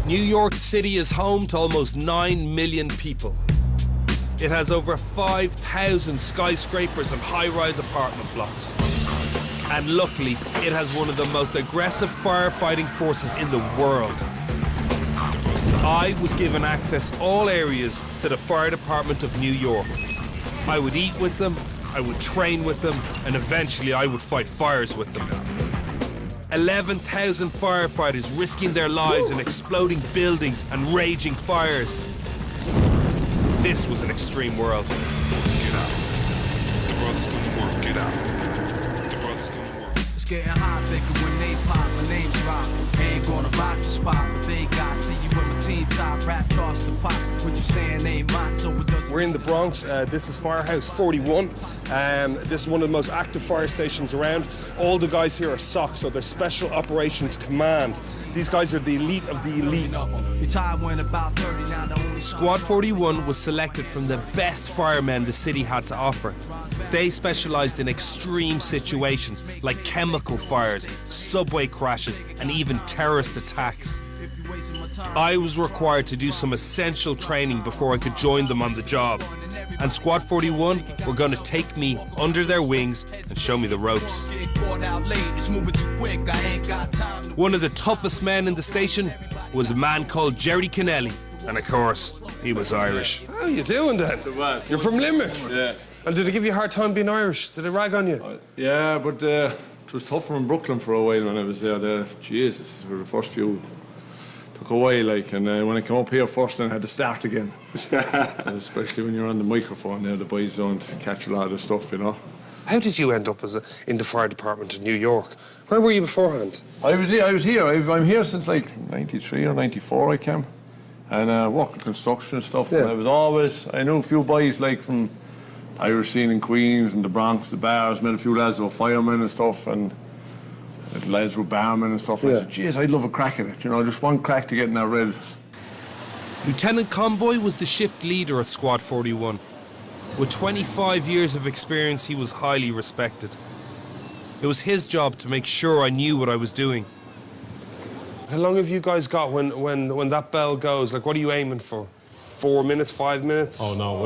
New York City is home to almost 9 million people. It has over 5,000 skyscrapers and high-rise apartment blocks. And luckily, it has one of the most aggressive firefighting forces in the world. I was given access to all areas to the fire department of New York. I would eat with them, I would train with them, and eventually I would fight fires with them. 11,000 firefighters risking their lives in exploding buildings and raging fires. This was an extreme world. Get out. The brothers gonna work. Get out. The brothers gonna work. It's getting hot, thinking when they pop, my name drop. Ain't gonna rock the spot, but they got see you with my team top, rap charts the pop. What you saying ain't mine, so it doesn't. We're in the Bronx. This is Firehouse 41. This is one of the most active fire stations around. All the guys here are SOC, so they're Special Operations Command. These guys are the elite of the elite. Retired when about 30, now the only Squad 41 was selected from the best firemen the city had to offer. They specialized in extreme situations like chemical fires, subway crashes, and even terrorist attacks. I was required to do some essential training before I could join them on the job. And Squad 41 were going to take me under their wings and show me the ropes. One of the toughest men in the station was a man called Jerry Kennelly. And of course, he was Irish. How you doing then? You're from Limerick? Yeah. And did they give you a hard time being Irish? Did they rag on you? Yeah, but it was tougher in Brooklyn for a while when I was there. Jesus, for the first few took a while, like, and when I came up here first, then I had to start again. Especially when you're on the microphone there, the boys don't catch a lot of the stuff, you know. How did you end up in the fire department in New York? Where were you beforehand? I was here. I'm here since like 93 or 94 I came. And worked in construction and stuff. Yeah. And I knew a few boys like from Irish scene in Queens and the Bronx, the bars, met a few lads who were firemen and stuff, and lads were barmen and stuff. Yeah. I said, geez, I'd love a crack at it, you know, just one crack to get in that red. Lieutenant Conboy was the shift leader at Squad 41. With 25 years of experience, he was highly respected. It was his job to make sure I knew what I was doing. How long have you guys got when that bell goes? Like, what are you aiming for? 4 minutes, 5 minutes? Oh, no,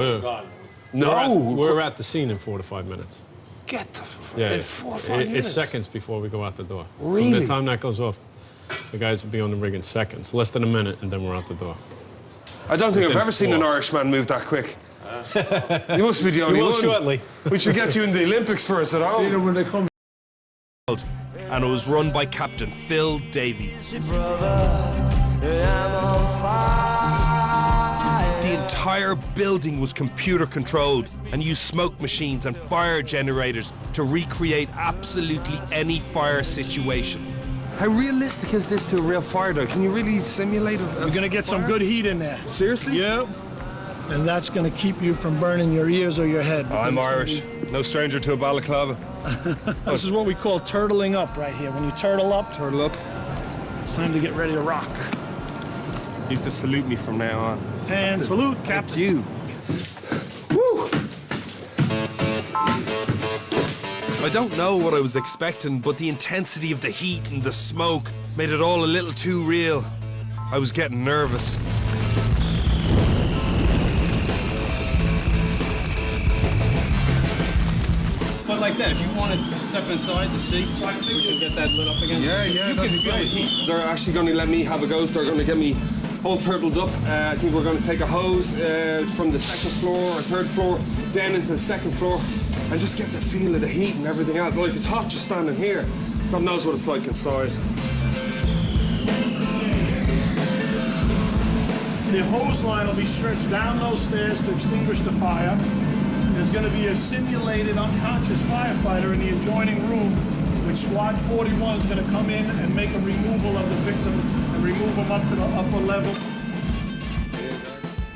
we're at the scene in 4 to 5 minutes. Get the Yeah, 4 or 5 minutes? It's seconds before we go out the door. Really? From the time that goes off, the guys will be on the rig in seconds, less than a minute, and then we're out the door. I don't think I've Within ever seen 4. an Irishman move that quick. You must be the only one. shortly. We should get you in the Olympics first at home. You know, when they come. And it was run by Captain Phil Davey. The entire building was computer controlled and used smoke machines and fire generators to recreate absolutely any fire situation. How realistic is this to a real fire though? Can you really simulate it? You're gonna get some good heat in there. Seriously? Yep. And that's gonna keep you from burning your ears or your head. I'm Irish. No stranger to a balaclava. This is what we call turtling up right here. When you turtle up, it's time to get ready to rock. You have to salute me from now on. And salute, Captain. Thank you. Woo! I don't know what I was expecting, but the intensity of the heat and the smoke made it all a little too real. I was getting nervous. But like that, if you want to step inside to see, we can get that lit up again. Yeah, You can feel the heat. They're actually going to let me have a go. They're going to get me all turtled up. I think we're going to take a hose from the second floor or third floor down into the second floor and just get the feel of the heat and everything else. Like, it's hot just standing here. God knows what it's like inside. The hose line will be stretched down those stairs to extinguish the fire. There's going to be a simulated unconscious firefighter in the adjoining room, which Squad 41 is going to come in and make a removal of the victim and remove him up to the upper level.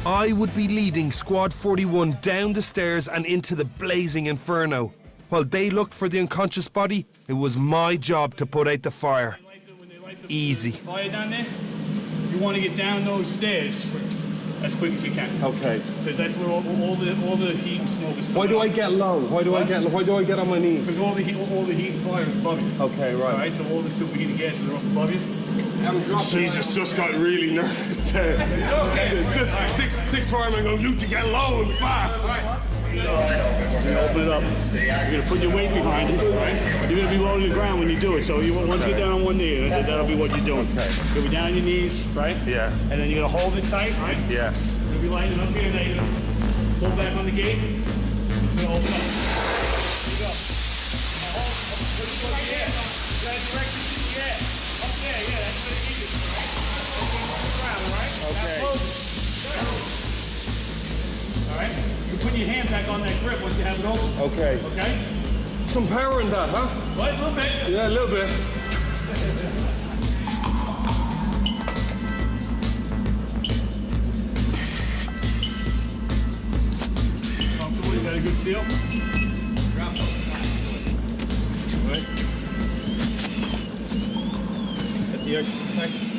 I would be leading Squad 41 down the stairs and into the blazing inferno. While they looked for the unconscious body, it was my job to put out the fire. Easy. Fire down there. You want to get down those stairs as quick as you can. Okay. Because that's where all the heat and smoke is coming. Why do I get low? Why do I get on my knees? Because all the heat and fire is above you. Okay, right. All right, so all the superheated gases are up above you. Jesus just got really nervous there. Okay. Just six firemen going, Luke, to get low and fast. You're gonna open it up. You're gonna put your weight behind it, right? You're gonna be low to the ground when you do it. So once you're down on one knee, that'll be what you're doing. Okay. You'll be down on your knees, right? Yeah. And then you're gonna hold it tight, right? Yeah. You'll be lighting up here, and then you're gonna pull back on the gate. It's gonna open up. Here you go. Now hold. Put it right here. That direction. Yeah. Up there. Yeah. That's where the heat is, right? Open up the ground, all right? Okay. Now close it. All right. You put your hand back on that grip once you have it open. Okay. Okay? Some power in that, huh? What? A little bit. Yeah, a little bit. Comfortable? You got a good seal? Right. Get the extra protection.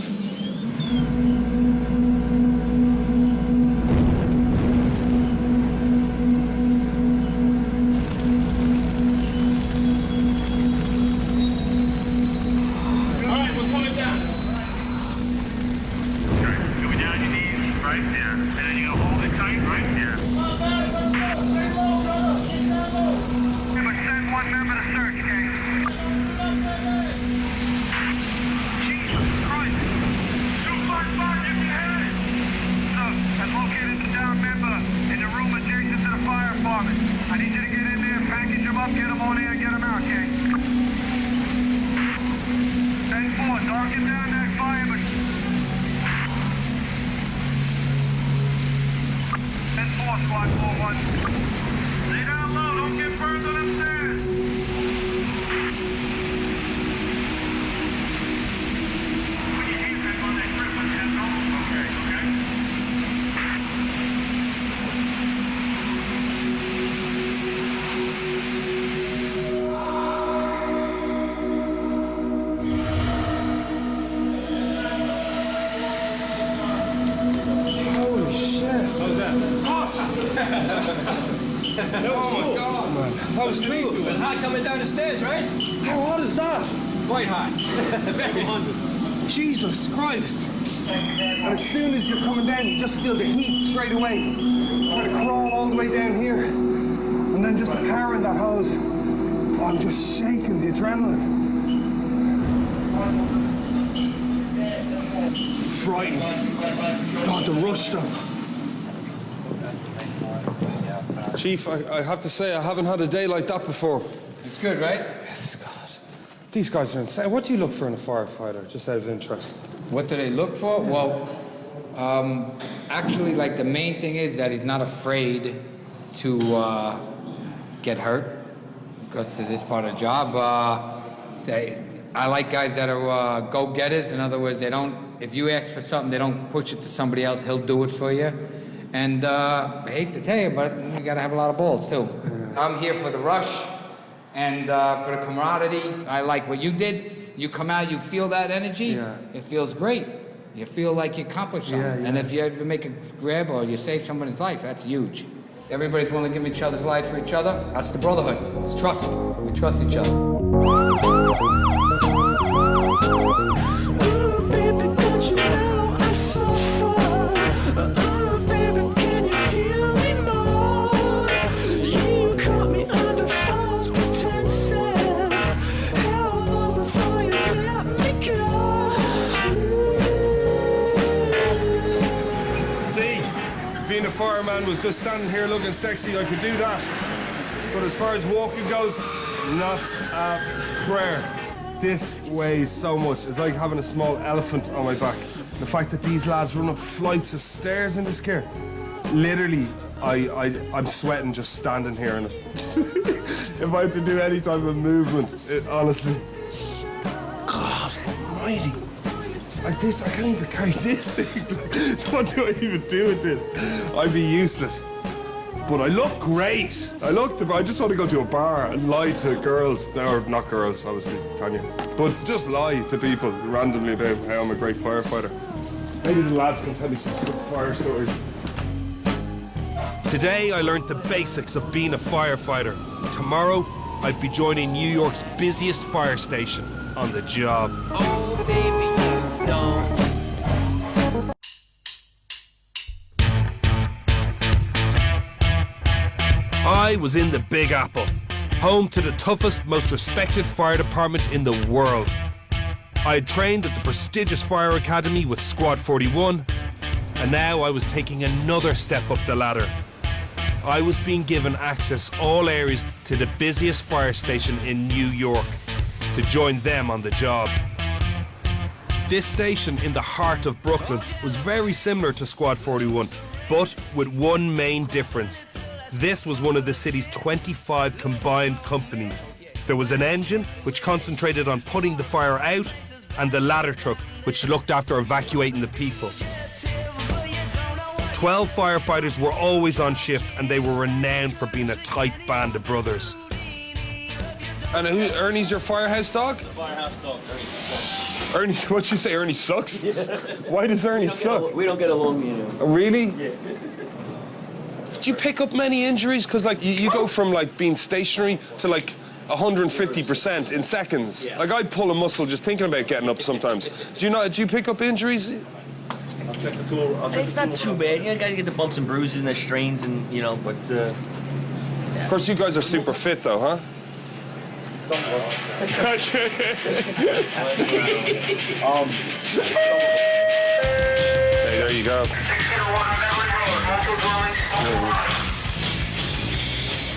I need you to get in there, package them up, get them on air, get them out, okay? 10-4, don't get down that fireman. 10-4, squad 4-1. Stay down low, don't get burned on them stairs. Put your hands back on that grip when you have it open. Okay? Oh my God, man. That was cool. It was hot coming down the stairs, right? How hot is that? Quite hot. Jesus Christ. And as soon as you're coming down, you just feel the heat straight away. You gotta crawl all the way down here. And then just the power in that hose. Oh, I'm just shaking, the adrenaline. Frightening. God, the rush though. Chief, I have to say, I haven't had a day like that before. It's good, right? Yes, God. These guys are insane. What do you look for in a firefighter, just out of interest? What do they look for? Well, actually, like, the main thing is that he's not afraid to get hurt because of this part of the job. I like guys that are go-getters. In other words, they don't, if you ask for something, they don't push it to somebody else. He'll do it for you. And I hate to tell you, but you gotta have a lot of balls, too. I'm here for the rush and for the camaraderie. I like what you did. You come out, you feel that energy. Yeah. It feels great. You feel like you accomplished something. Yeah, yeah. And if you ever make a grab or you save somebody's life, that's huge. Everybody's willing to give each other's life for each other. That's the brotherhood. It's trust. We trust each other. Ooh, baby, don't you know I suffer? Ooh, baby, can you hear me more? You caught me under false pretenses. How long before you let me go? See, being a fireman was just standing here looking sexy. I could do that. But as far as walking goes, not a prayer. This weighs so much. It's like having a small elephant on my back. The fact that these lads run up flights of stairs in this gear. Literally, I'm sweating just standing here in it. If I had to do any type of movement, honestly. God almighty. Like this, I can't even carry this thing. What do I even do with this? I'd be useless. But I look great. I just want to go to a bar and lie to girls. No, not girls, obviously, Tanya. But just lie to people randomly about how I'm a great firefighter. Maybe the lads can tell me some fire stories. Today I learned the basics of being a firefighter. Tomorrow I'd be joining New York's busiest fire station on the job. Oh, baby, you don't. I was in the Big Apple, home to the toughest, most respected fire department in the world. I had trained at the prestigious Fire Academy with Squad 41, and now I was taking another step up the ladder. I was being given access all areas to the busiest fire station in New York to join them on the job. This station in the heart of Brooklyn was very similar to Squad 41, but with one main difference. This was one of the city's 25 combined companies. There was an engine which concentrated on putting the fire out, and the ladder truck which looked after evacuating the people. 12 firefighters were always on shift, and they were renowned for being a tight band of brothers. And Ernie's your firehouse dog? Firehouse dog, Ernie, what'd you say? Ernie sucks? Yeah. Why does Ernie suck? We don't get along, you know. Oh, really? Yeah. Do you pick up many injuries? Because like you go from like being stationary to like 150% in seconds. Yeah. Like I'd pull a muscle just thinking about getting up sometimes. Do you pick up injuries? I'll check the tool. It's not too bad. You know, guys get the bumps and bruises and the strains, and you know, but. Of course, you guys are super fit, though, huh? Hey, there you go.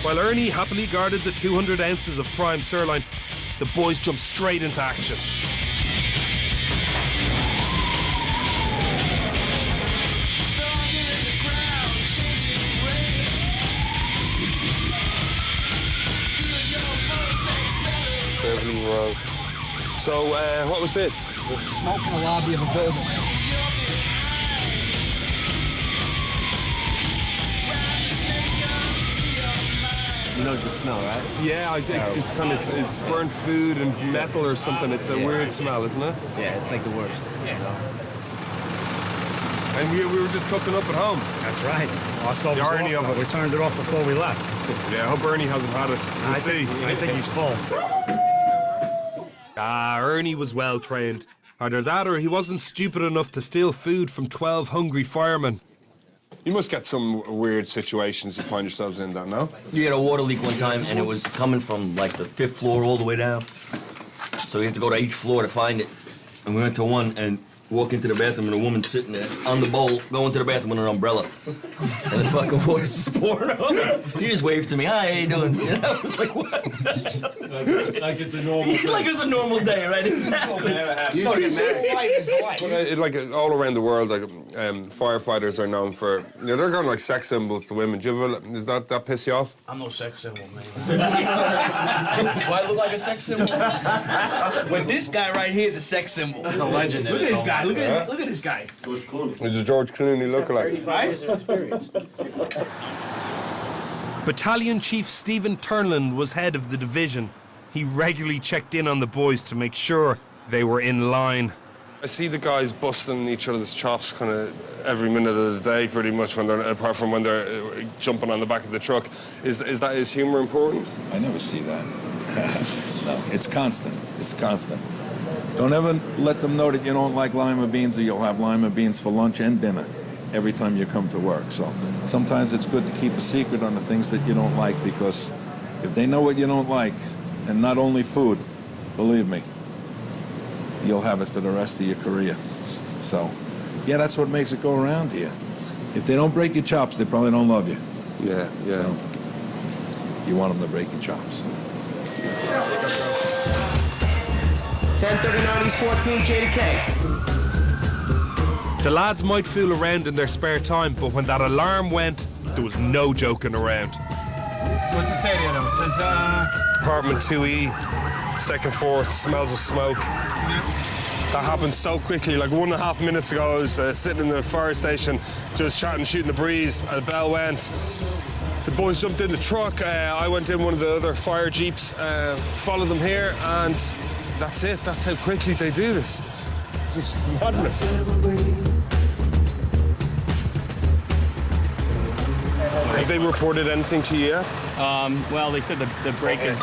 While Ernie happily guarded the 200 ounces of prime sirloin, the boys jumped straight into action. Beverly Road. So, what was this? Smoke in the lobby of a building. You notice the smell, right? Yeah, I think it's kind of it's burnt food and metal or something. It's a weird smell, isn't it? Yeah, it's like the worst. And we were just cooking up at home. That's right. Our stove The was irony off of now. it. We turned it off before we left. Yeah, I hope Ernie hasn't had it. We'll see. I think he's full. Ernie was well trained. Either that or he wasn't stupid enough to steal food from 12 hungry firemen. You must get some weird situations you find yourselves in, then, no? You had a water leak one time, and it was coming from like the 5th floor all the way down. So we had to go to each floor to find it. And we went to one and walk into the bathroom, and a woman sitting there on the bowl, going to the bathroom with an umbrella. And the fucking water's just pouring on her. She just waved to me, hi, how you doing? And I was like, what? Like it's a normal thing. Like it's a normal day, right? Exactly. Usually the wife is the wife. Like all around the world, like firefighters are known for, you know, they're kind of like sex symbols to women. Do you ever, does that piss you off? I'm no sex symbol, man. Do I look like a sex symbol? But this guy right here is a sex symbol. It's a legend. Look at this guy. Look at this guy. It's a George Clooney lookalike. Battalion Chief Stephen Turnland was head of the division. He regularly checked in on the boys to make sure they were in line. I see the guys busting each other's chops kind of every minute of the day, pretty much, when they're apart from when they're jumping on the back of the truck. Is humor important? I never see that. No, it's constant. It's constant. Don't ever let them know that you don't like lima beans, or you'll have lima beans for lunch and dinner every time you come to work. So sometimes it's good to keep a secret on the things that you don't like, because if they know what you don't like, and not only food, believe me, you'll have it for the rest of your career. So, yeah, that's what makes it go around here. If they don't break your chops, they probably don't love you. Yeah, yeah. So, you want them to break your chops. 1039 East 14, J to K. The lads might fool around in their spare time, but when that alarm went, there was no joking around. What's it say there, though? It says, Apartment 2E, second floor, smells of smoke. That happened so quickly. Like 1.5 minutes ago, I was sitting in the fire station, just chatting, shooting the breeze, and the bell went. The boys jumped in the truck. I went in one of the other fire jeeps, followed them here, and that's it. That's how quickly they do this. It's just madness. Have they reported anything to you yet? Well, they said the brake is...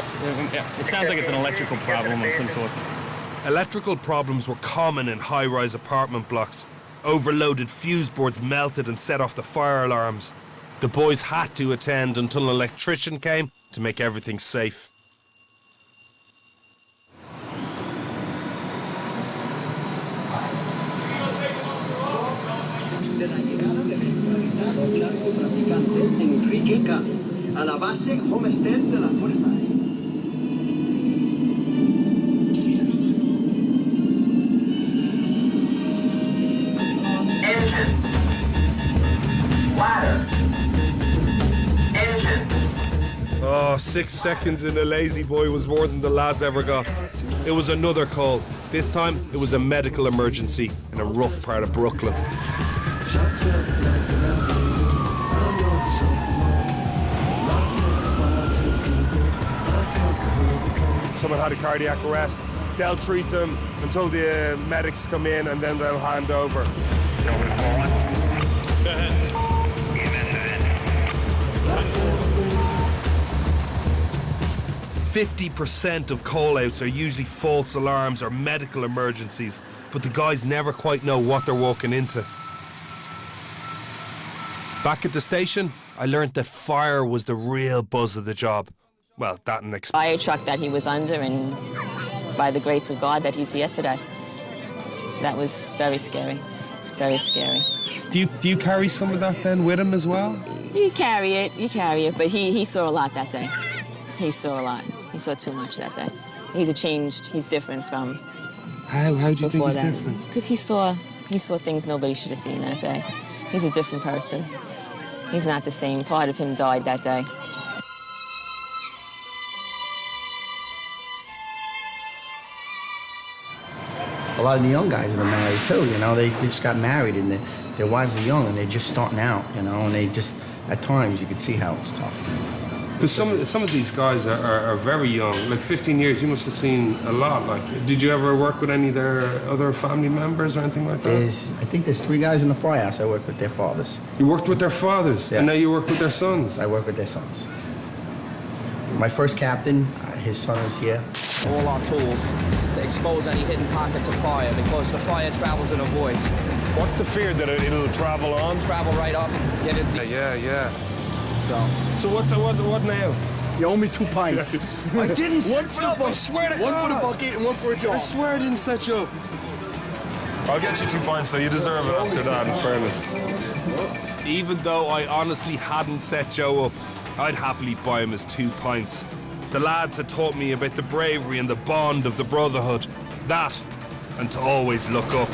It sounds like it's an electrical problem of some sort. Electrical problems were common in high-rise apartment blocks. Overloaded fuse boards melted and set off the fire alarms. The boys had to attend until an electrician came to make everything safe. A la base Homestead de la Fuerza Aérea. Engine. Ladder. Engine. Oh, 6 seconds in a lazy boy was more than the lads ever got. It was another call. This time, it was a medical emergency in a rough part of Brooklyn. Someone had a cardiac arrest. They'll treat them until the medics come in and then they'll hand over. 50% of call-outs are usually false alarms or medical emergencies, but the guys never quite know what they're walking into. Back at the station, I learned that fire was the real buzz of the job. Well, that and fire truck that he was under, and by the grace of God that he's here today. That was very scary, very scary. Do you carry some of that then with him as well? You carry it, but he saw a lot that day. He saw a lot. He saw too much that day. He's different from How do you think he's then. different? Because he saw things nobody should have seen that day. He's a different person. He's not the same. Part of him died that day. A lot of the young guys that are married too, you know, they just got married and their wives are young and they're just starting out, you know, and they just, at times you can see how it's tough. Because some of these guys are very young. Like 15 years, you must have seen a lot. Like, did you ever work with any of their other family members or anything like that? I think there's 3 guys in the firehouse I work with their fathers. You worked with their fathers? Yeah. And now you work with their sons? I work with their sons. My first captain, his son is here. All our tools to expose any hidden pockets of fire because the fire travels in a void. What's the fear that it'll travel on? Travel right up, get into... Yeah. So what now? You owe me 2 pints. I didn't One for the bucket. I swear to One God. for the bucket and one for a jar. I swear I didn't set you up. I'll get you 2 pints, though. You deserve it after that, in fairness. Even though I honestly hadn't set Joe up, I'd happily buy him his 2 pints. The lads had taught me about the bravery and the bond of the brotherhood. That, and to always look up.